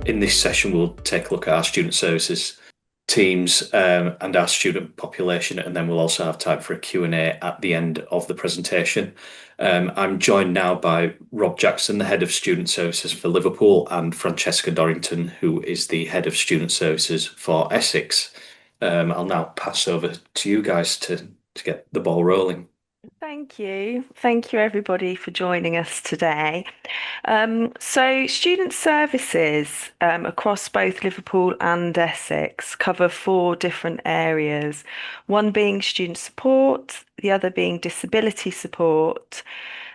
In this session, we'll take a look at our student services teams and our student population, and then we'll also have time for a Q&A at the end of the presentation. I'm joined now by Rob Jackson, the Head of Student Services for Liverpool, and Francesca Dorrington, who is the Head of Student Services for Essex. I'll now pass over to you guys to get the ball rolling. Thank you. Thank you, everybody, for joining us today. So, student services across both Liverpool and Essex cover four different areas, one being student support, the other being disability support,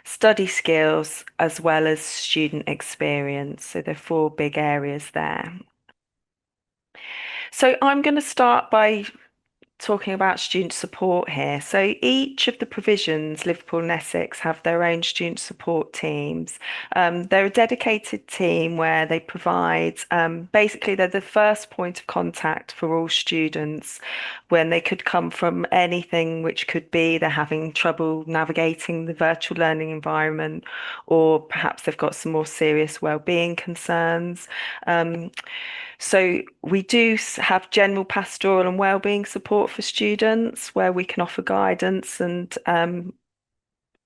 study skills, as well as student experience. So, there are four big areas there. So, I'm going to start by talking about student support here. So each of the provisions, Liverpool and Essex, have their own student support teams. They're a dedicated team where they provide, basically, they're the first point of contact for all students when they could come from anything, which could be they're having trouble navigating the virtual learning environment, or perhaps they've got some more serious well-being concerns. So we do have general pastoral and wellbeing support for students where we can offer guidance, and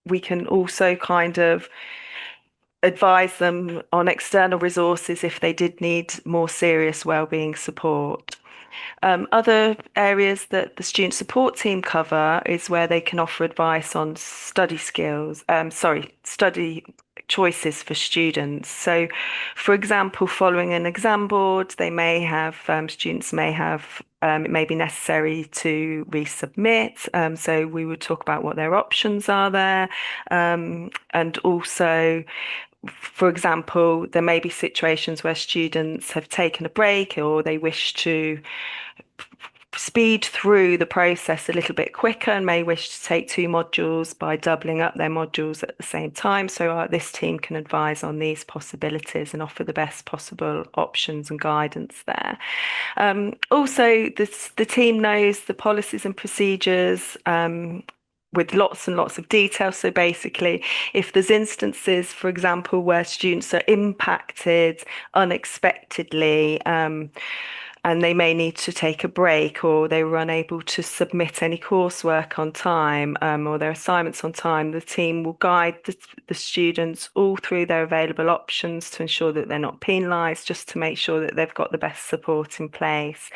we can also kind of advise them on external resources if they did need more serious wellbeing support. Other areas that the student support team cover is where they can offer advice on study skills, study choices for students. So, for example, following an exam board, they may have, students may have, it may be necessary to resubmit. So we would talk about what their options are there. And also, for example, there may be situations where students have taken a break or they wish to speed through the process a little bit quicker and may wish to take two modules by doubling up their modules at the same time. So this team can advise on these possibilities and offer the best possible options and guidance there. Also, the team knows the policies and procedures with lots and lots of detail. So basically, if there's instances, for example, where students are impacted unexpectedly, and they may need to take a break, or they were unable to submit any coursework on time, or their assignments on time, the team will guide the students all through their available options to ensure that they're not penalised, just to make sure that they've got the best support in place.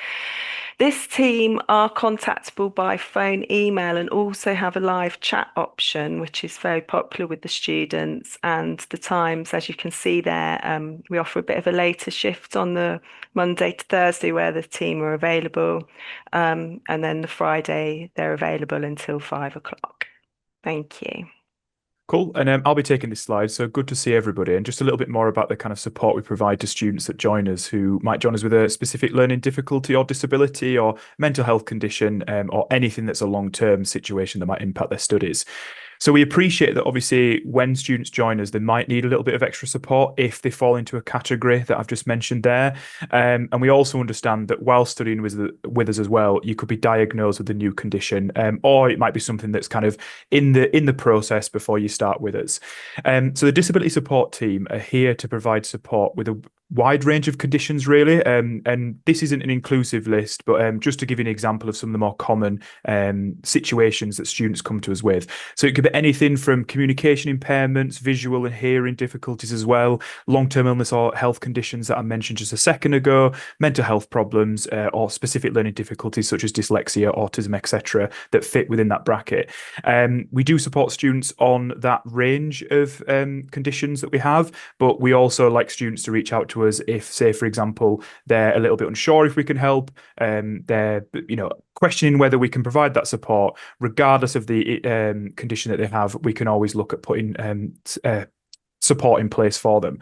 This team are contactable by phone, email, and also have a live chat option, which is very popular with the students. And the times, as you can see there, we offer a bit of a later shift on the Monday to Thursday where the team are available. And then the Friday, they're available until 5 o'clock. Thank you. Cool. And I'll be taking this slide. So good to see everybody. And just a little bit more about the kind of support we provide to students that join us who might join us with a specific learning difficulty or disability or mental health condition, or anything that's a long-term situation that might impact their studies. So we appreciate that obviously when students join us, they might need a little bit of extra support if they fall into a category that I've just mentioned there. And we also understand that while studying with us as well, you could be diagnosed with a new condition, or it might be something that's kind of in the process before you start with us. So the disability support team are here to provide support with a wide range of conditions, really. And this isn't an inclusive list, but just to give you an example of some of the more common situations that students come to us with. So it could be anything from communication impairments, visual and hearing difficulties as well, long-term illness or health conditions that I mentioned just a second ago, mental health problems, or specific learning difficulties such as dyslexia, autism, etc., that fit within that bracket. We do support students on that range of conditions that we have, but we also like students to reach out to us if, say, for example, they're a little bit unsure if we can help, they're questioning whether we can provide that support regardless of the condition that they have. We can always look at putting support in place for them.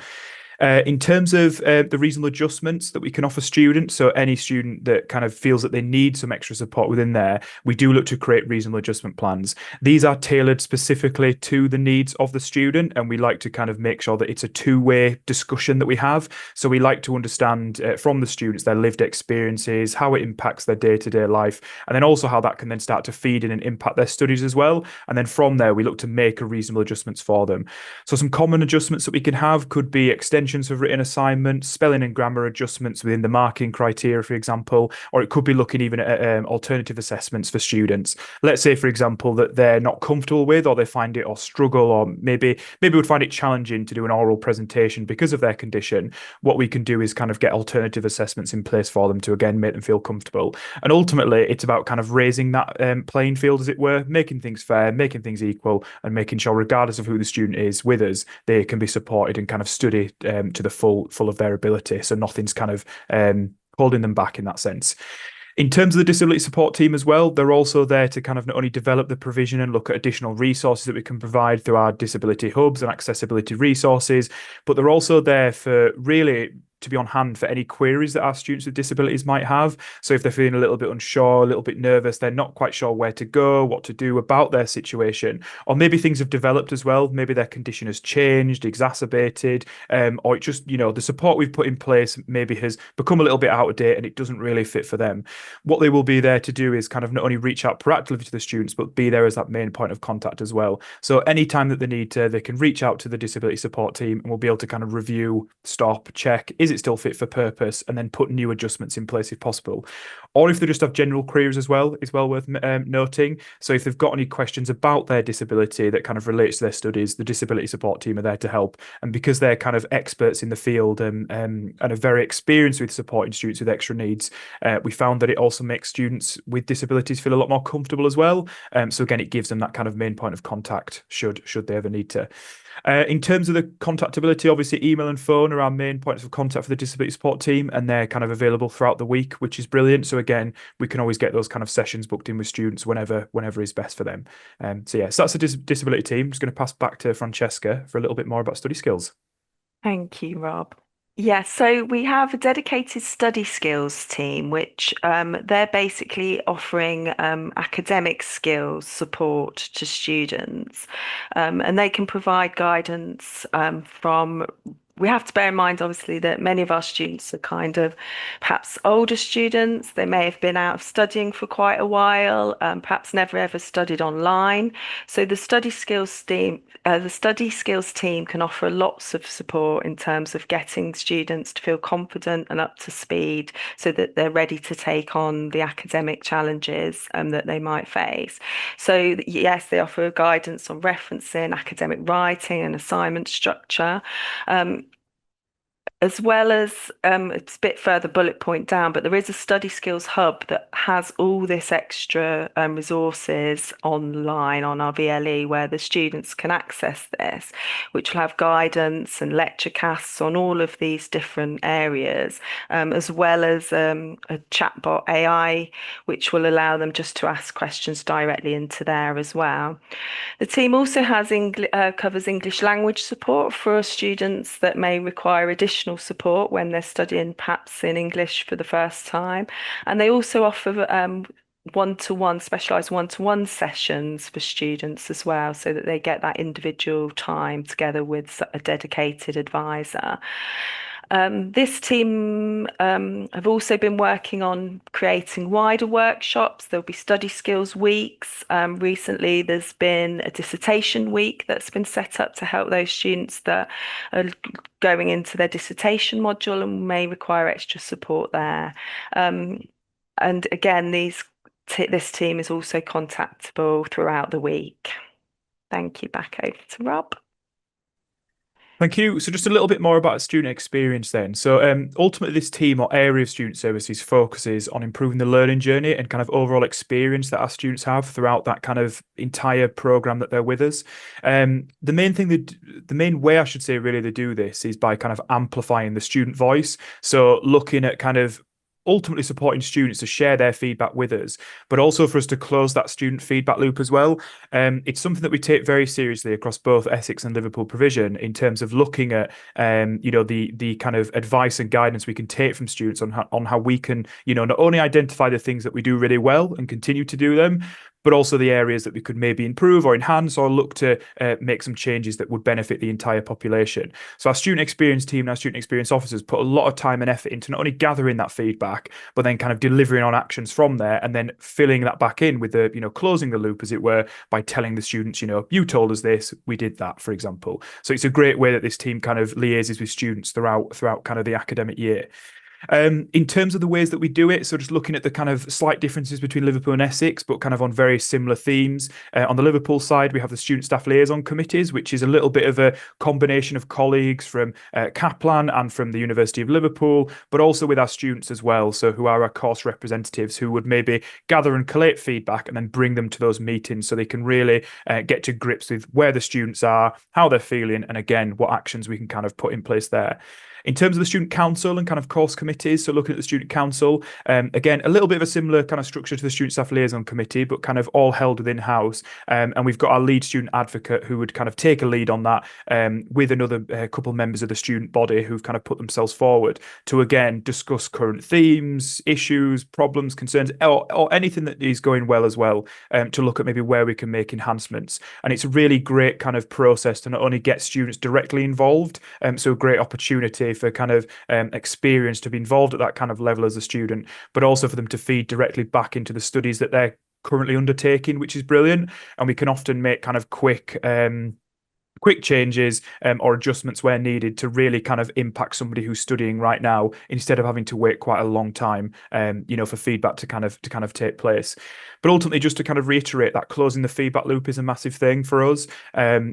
In terms of the reasonable adjustments that we can offer students, so any student that kind of feels that they need some extra support within there, we do look to create reasonable adjustment plans. These are tailored specifically to the needs of the student, and we like to kind of make sure that it's a two-way discussion that we have. So we like to understand from the students their lived experiences, how it impacts their day-to-day life, and then also how that can then start to feed in and impact their studies as well. And then from there, we look to make a reasonable adjustments for them. So some common adjustments that we can have could be extension corrections of written assignments, spelling and grammar adjustments within the marking criteria, for example, or it could be looking even at alternative assessments for students. Let's say, for example, that they're not comfortable with, or they find it or struggle, or maybe would find it challenging to do an oral presentation because of their condition. What we can do is kind of get alternative assessments in place for them to, again, make them feel comfortable. And ultimately, it's about kind of raising that playing field, as it were, making things fair, making things equal, and making sure, regardless of who the student is with us, they can be supported and kind of study to the full of their ability. So nothing's kind of holding them back in that sense. In terms of the disability support team as well, they're also there to kind of not only develop the provision and look at additional resources that we can provide through our disability hubs and accessibility resources, but they're also there for really to be on hand for any queries that our students with disabilities might have. So if they're feeling a little bit unsure, a little bit nervous, they're not quite sure where to go, what to do about their situation, or maybe things have developed as well. Maybe their condition has changed, exacerbated, or it just, the support we've put in place maybe has become a little bit out of date and it doesn't really fit for them. What they will be there to do is kind of not only reach out proactively to the students, but be there as that main point of contact as well. So anytime that they need to, they can reach out to the disability support team and we'll be able to kind of review, stop, check, is it still fit for purpose, and then put new adjustments in place if possible. Or if they just have general queries as well, it's well worth noting. So if they've got any questions about their disability that kind of relates to their studies, the disability support team are there to help. And because they're kind of experts in the field and are very experienced with supporting students with extra needs, we found that it also makes students with disabilities feel a lot more comfortable as well. So again, it gives them that kind of main point of contact should they ever need to. In terms of the contactability, obviously email and phone are our main points of contact for the disability support team, and they're kind of available throughout the week, which is brilliant. So again, we can always get those kind of sessions booked in with students whenever is best for them. So that's the disability team. I'm just going to pass back to Francesca for a little bit more about study skills. Thank you, Rob. Yeah, so we have a dedicated study skills team, which they're basically offering academic skills support to students, and they can provide guidance from. We have to bear in mind, obviously, that many of our students are kind of perhaps older students. They may have been out of studying for quite a while, perhaps never ever studied online. So the study skills team can offer lots of support in terms of getting students to feel confident and up to speed so that they're ready to take on the academic challenges that they might face. So yes, they offer guidance on referencing, academic writing and assignment structure. As well as it's a bit further bullet point down, but there is a study skills hub that has all this extra resources online on our VLE where the students can access this, which will have guidance and lecture casts on all of these different areas, as well as a chatbot AI, which will allow them just to ask questions directly into there as well. The team also has covers English language support for students that may require additional support when they're studying perhaps in English for the first time. And they also offer specialised one-to-one sessions for students as well, so that they get that individual time together with a dedicated advisor. This team have also been working on creating wider workshops. There'll be study skills weeks. Recently, there's been a dissertation week that's been set up to help those students that are going into their dissertation module and may require extra support there. And again, this team is also contactable throughout the week. Thank you. Back over to Rob. Thank you. So just a little bit more about student experience then. So ultimately this team or area of student services focuses on improving the learning journey and kind of overall experience that our students have throughout that kind of entire program that they're with us. The main way I should say really they do this is by kind of amplifying the student voice. So looking at kind of ultimately supporting students to share their feedback with us, but also for us to close that student feedback loop as well. It's something that we take very seriously across both Essex and Liverpool provision in terms of looking at, the kind of advice and guidance we can take from students on how we can, not only identify the things that we do really well and continue to do them, but also the areas that we could maybe improve or enhance or look to make some changes that would benefit the entire population. So our student experience team and our student experience officers put a lot of time and effort into not only gathering that feedback, but then kind of delivering on actions from there, and then filling that back in with the, closing the loop, as it were, by telling the students, you told us this, we did that, for example. So it's a great way that this team kind of liaises with students throughout kind of the academic year. In terms of the ways that we do it, so just looking at the kind of slight differences between Liverpool and Essex, but kind of on very similar themes. On the Liverpool side, we have the student staff liaison committees, which is a little bit of a combination of colleagues from Kaplan and from the University of Liverpool, but also with our students as well. So who are our course representatives who would maybe gather and collate feedback and then bring them to those meetings so they can really get to grips with where the students are, how they're feeling, and again, what actions we can kind of put in place there. In terms of the student council and kind of course committees, so looking at the student council, again, a little bit of a similar kind of structure to the student staff liaison committee, but kind of all held within house. And we've got our lead student advocate who would kind of take a lead on that with another couple of members of the student body who've kind of put themselves forward to, again, discuss current themes, issues, problems, concerns, or anything that is going well as well, to look at maybe where we can make enhancements. And it's a really great kind of process to not only get students directly involved, so a great opportunity for kind of experience to be involved at that kind of level as a student, but also for them to feed directly back into the studies that they're currently undertaking, which is brilliant. And we can often make kind of quick changes or adjustments where needed to really kind of impact somebody who's studying right now, instead of having to wait quite a long time, for feedback to kind of take place. But ultimately, just to kind of reiterate, that closing the feedback loop is a massive thing for us.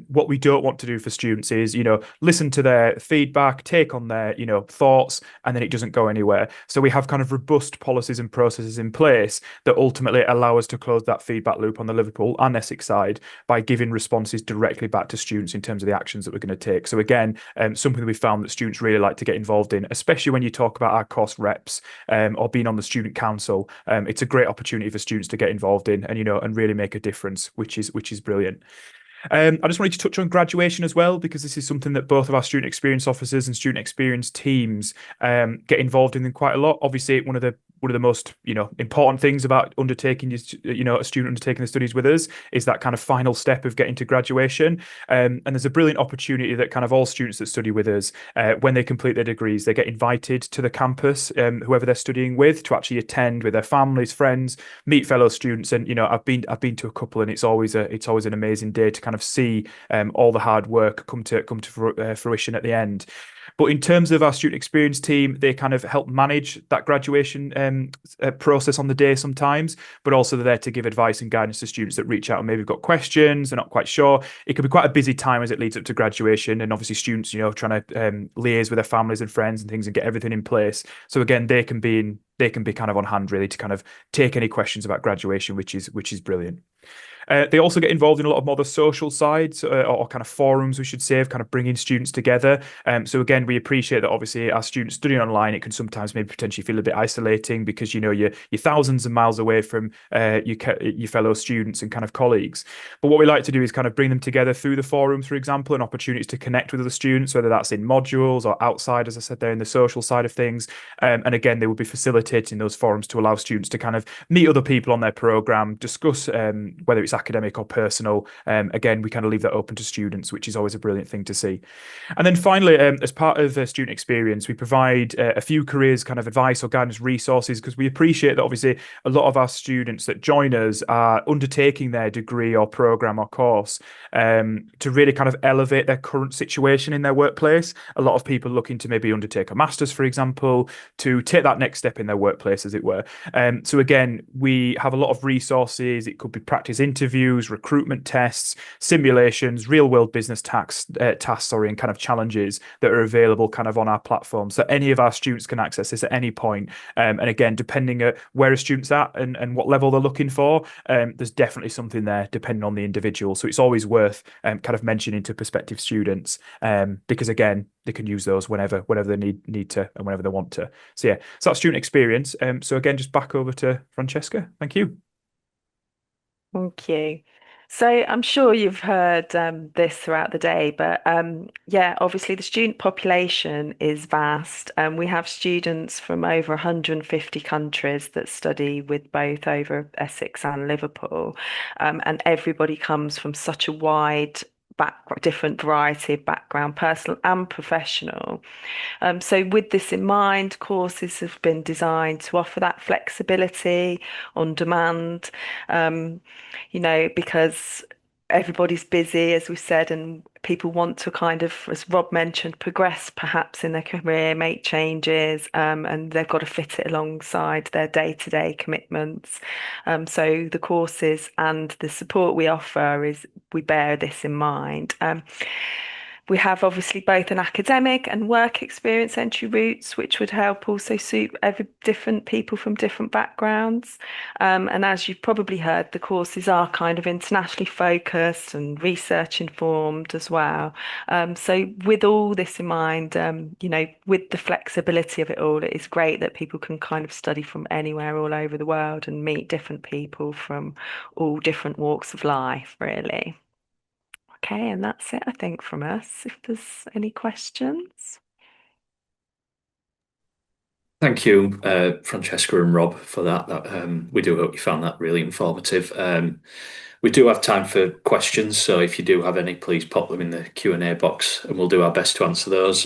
What we don't want to do for students is, listen to their feedback, take on their, thoughts, and then it doesn't go anywhere. So we have kind of robust policies and processes in place that ultimately allow us to close that feedback loop on the Liverpool and Essex side by giving responses directly back to students in terms of the actions that we're going to take. So again, something that we found that students really like to get involved in, especially when you talk about our course reps or being on the student council. It's a great opportunity for students to get involved in and really make a difference, which is brilliant. I just wanted to touch on graduation as well, because this is something that both of our student experience officers and student experience teams get involved in quite a lot. Obviously, one of the most important things about undertaking a student undertaking the studies with us is that kind of final step of getting to graduation. And there's a brilliant opportunity that kind of all students that study with us, when they complete their degrees, they get invited to the campus, whoever they're studying with, to actually attend with their families, friends, meet fellow students. And I've been to a couple, and it's always an amazing day to kind of see all the hard work come to fruition at the end. But in terms of our student experience team, they kind of help manage that graduation process on the day sometimes, but also they're there to give advice and guidance to students that reach out and maybe have got questions, they're not quite sure. It can be quite a busy time as it leads up to graduation, and obviously students, trying to liaise with their families and friends and things and get everything in place. So again, they can be kind of on hand really to kind of take any questions about graduation, which is brilliant. They also get involved in a lot of more the social sides or kind of forums, we should say, of kind of bringing students together. So again, we appreciate that obviously our students studying online, it can sometimes maybe potentially feel a bit isolating because you're thousands of miles away from your fellow students and kind of colleagues. But what we like to do is kind of bring them together through the forums, for example, and opportunities to connect with other students, whether that's in modules or outside, as I said there, in the social side of things. And again, they will be facilitating those forums to allow students to kind of meet other people on their program, discuss whether it's academic or personal. Again, we kind of leave that open to students, which is always a brilliant thing to see. And then finally, as part of student experience, we provide a few careers kind of advice or guidance resources, because we appreciate that obviously a lot of our students that join us are undertaking their degree or program or course to really kind of elevate their current situation in their workplace. A lot of people looking to maybe undertake a master's, for example, to take that next step in their workplace, as it were. So again, we have a lot of resources. It could be practice interviews, recruitment tests, simulations, real world business tasks, and kind of challenges that are available kind of on our platform. So any of our students can access this at any point. And again, depending on where a student's at and what level they're looking for, there's definitely something there depending on the individual. So it's always worth kind of mentioning to prospective students, because again, they can use those whenever they need to and whenever they want to. So yeah, so that's student experience. So again, just back over to Francesca. Thank you. Thank you. So I'm sure you've heard this throughout the day, but yeah, obviously the student population is vast. We have students from over 150 countries that study with both over Essex and Liverpool, and everybody comes from such a wide different variety of background, personal and professional. So with this in mind, courses have been designed to offer that flexibility on demand, um, because everybody's busy, as we said, and people want to kind of, as Rob mentioned, progress perhaps in their career, make changes, and they've got to fit it alongside their day-to-day commitments. So the courses and the support we offer is we bear this in mind. We have obviously both an academic and work experience entry routes, which would help also suit every different people from different backgrounds. And as you've probably heard, the courses are kind of internationally focused and research informed as well. So with all this in mind, with the flexibility of it all, it is great that people can kind of study from anywhere all over the world and meet different people from all different walks of life, really. Okay, and that's it, I think, from us. If there's any questions. Thank you, Francesca and Rob, for that. We do hope you found that really informative. We do have time for questions, so if you do have any, please pop them in the Q&A box, and we'll do our best to answer those.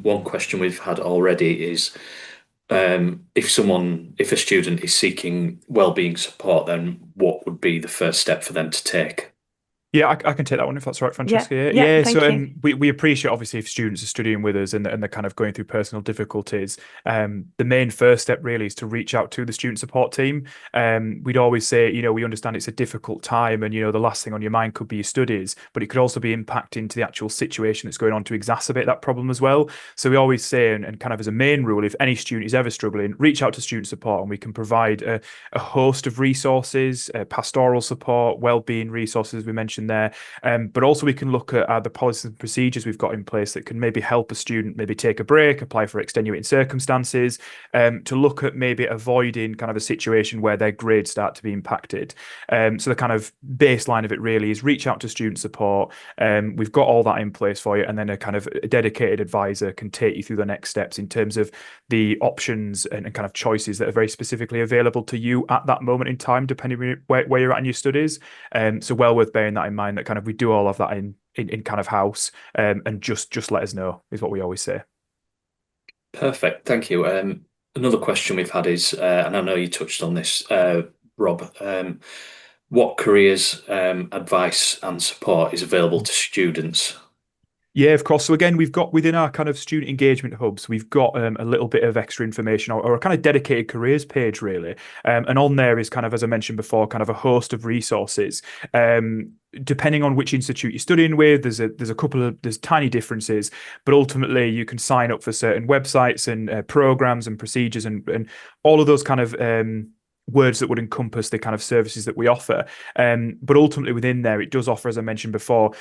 One question we've had already is if a student is seeking wellbeing support, then what would be the first step for them to take? Yeah, I can take that one if that's all right, Yeah, Francesca. Yeah, yeah, yeah. So thank you. we appreciate obviously if students are studying with us and they're kind of going through personal difficulties. The main first step really is to reach out to the student support team. We'd always say, we understand it's a difficult time, and the last thing on your mind could be your studies, but it could also be impacting to the actual situation that's going on to exacerbate that problem as well. So we always say, and kind of as a main rule, if any student is ever struggling, reach out to student support, and we can provide a host of resources, pastoral support, well-being resources we mentioned there. But also we can look at the policies and procedures we've got in place that can maybe help a student maybe take a break, apply for extenuating circumstances, to look at maybe avoiding kind of a situation where their grades start to be impacted. So the kind of baseline of it really is reach out to student support. We've got all that in place for you, and then a kind of a dedicated advisor can take you through the next steps in terms of the options and kind of choices that are very specifically available to you at that moment in time, depending on where you're at in your studies. So well worth bearing that in mind, that kind of we do all of that in kind of house, and just let us know is what we always say. Perfect, thank you. Another question we've had is, and I know you touched on this, Rob, what careers, advice and support is available to students? Yeah, of course. So again, we've got within our kind of student engagement hubs, we've got a little bit of extra information, or a kind of dedicated careers page, really. And on there is kind of, as I mentioned before, kind of a host of resources. Depending on which institute you're studying with, there's tiny differences, but ultimately you can sign up for certain websites and programs and procedures and all of those kind of words that would encompass the kind of services that we offer. But ultimately within there, it does offer, as I mentioned before,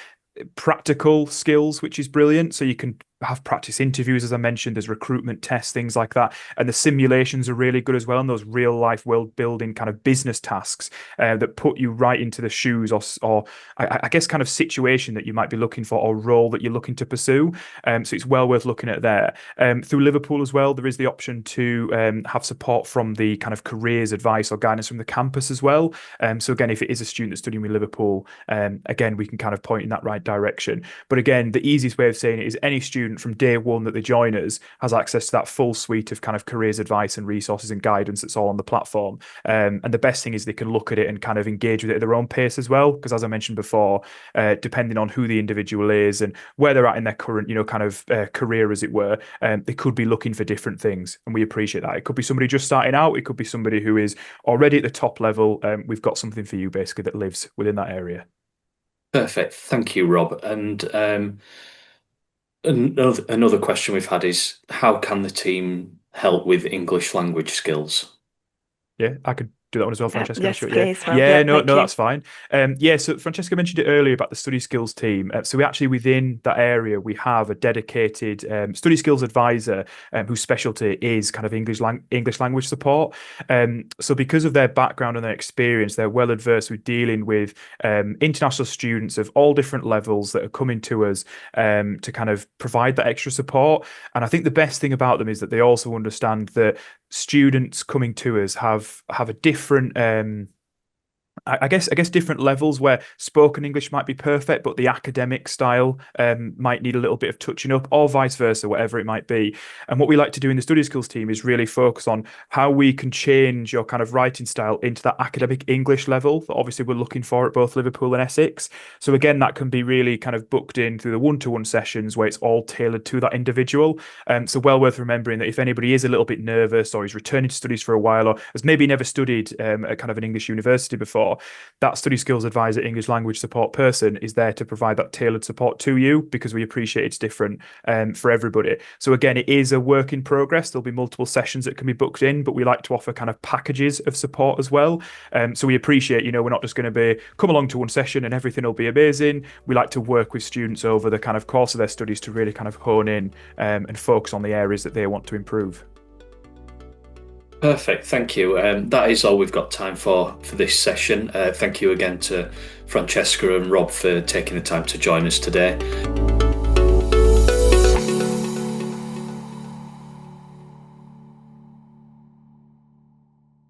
practical skills, which is brilliant. So you can have practice interviews, as I mentioned, there's recruitment tests, things like that. And the simulations are really good as well. And those real life world building kind of business tasks that put you right into the shoes or I guess kind of situation that you might be looking for, or role that you're looking to pursue. So it's well worth looking at there. Through Liverpool as well, there is the option to have support from the kind of careers advice or guidance from the campus as well. So again, if it is a student that's studying with Liverpool, again, we can kind of point in that right direction. But again, the easiest way of saying it is any student from day one that they join us has access to that full suite of kind of careers advice and resources and guidance that's all on the platform. And the best thing is they can look at it and kind of engage with it at their own pace as well. Because as I mentioned before, depending on who the individual is and where they're at in their current, kind of career, as it were, they could be looking for different things. And we appreciate that. It could be somebody just starting out. It could be somebody who is already at the top level. We've got something for you basically that lives within that area. Perfect, thank you, Rob. And another question we've had is, how can the team help with English language skills? Yeah, I could do that one as well, Francesca? Yes, Sure, please. Well, yeah, no, thank no, you. that's fine. So Francesca mentioned it earlier about the study skills team. So we actually, within that area, we have a dedicated study skills advisor whose specialty is kind of English language support. So because of their background and their experience, they're well adversed with dealing with international students of all different levels that are coming to us to kind of provide that extra support. And I think the best thing about them is that they also understand that students coming to us have a different I guess different levels where spoken English might be perfect, but the academic style might need a little bit of touching up, or vice versa, whatever it might be. And what we like to do in the study skills team is really focus on how we can change your kind of writing style into that academic English level that obviously we're looking for at both Liverpool and Essex. So again, that can be really kind of booked in through the one-to-one sessions where it's all tailored to that individual. So well worth remembering that if anybody is a little bit nervous or is returning to studies for a while or has maybe never studied at kind of an English university before, that study skills advisor, English language support person is there to provide that tailored support to you, because we appreciate it's different for everybody. So again, it is a work in progress. There'll be multiple sessions that can be booked in, but we like to offer kind of packages of support as well. So we appreciate, we're not just going to be come along to one session and everything will be amazing. We like to work with students over the kind of course of their studies to really kind of hone in and focus on the areas that they want to improve. Perfect, thank you. That is all we've got time for this session. Thank you again to Francesca and Rob for taking the time to join us today.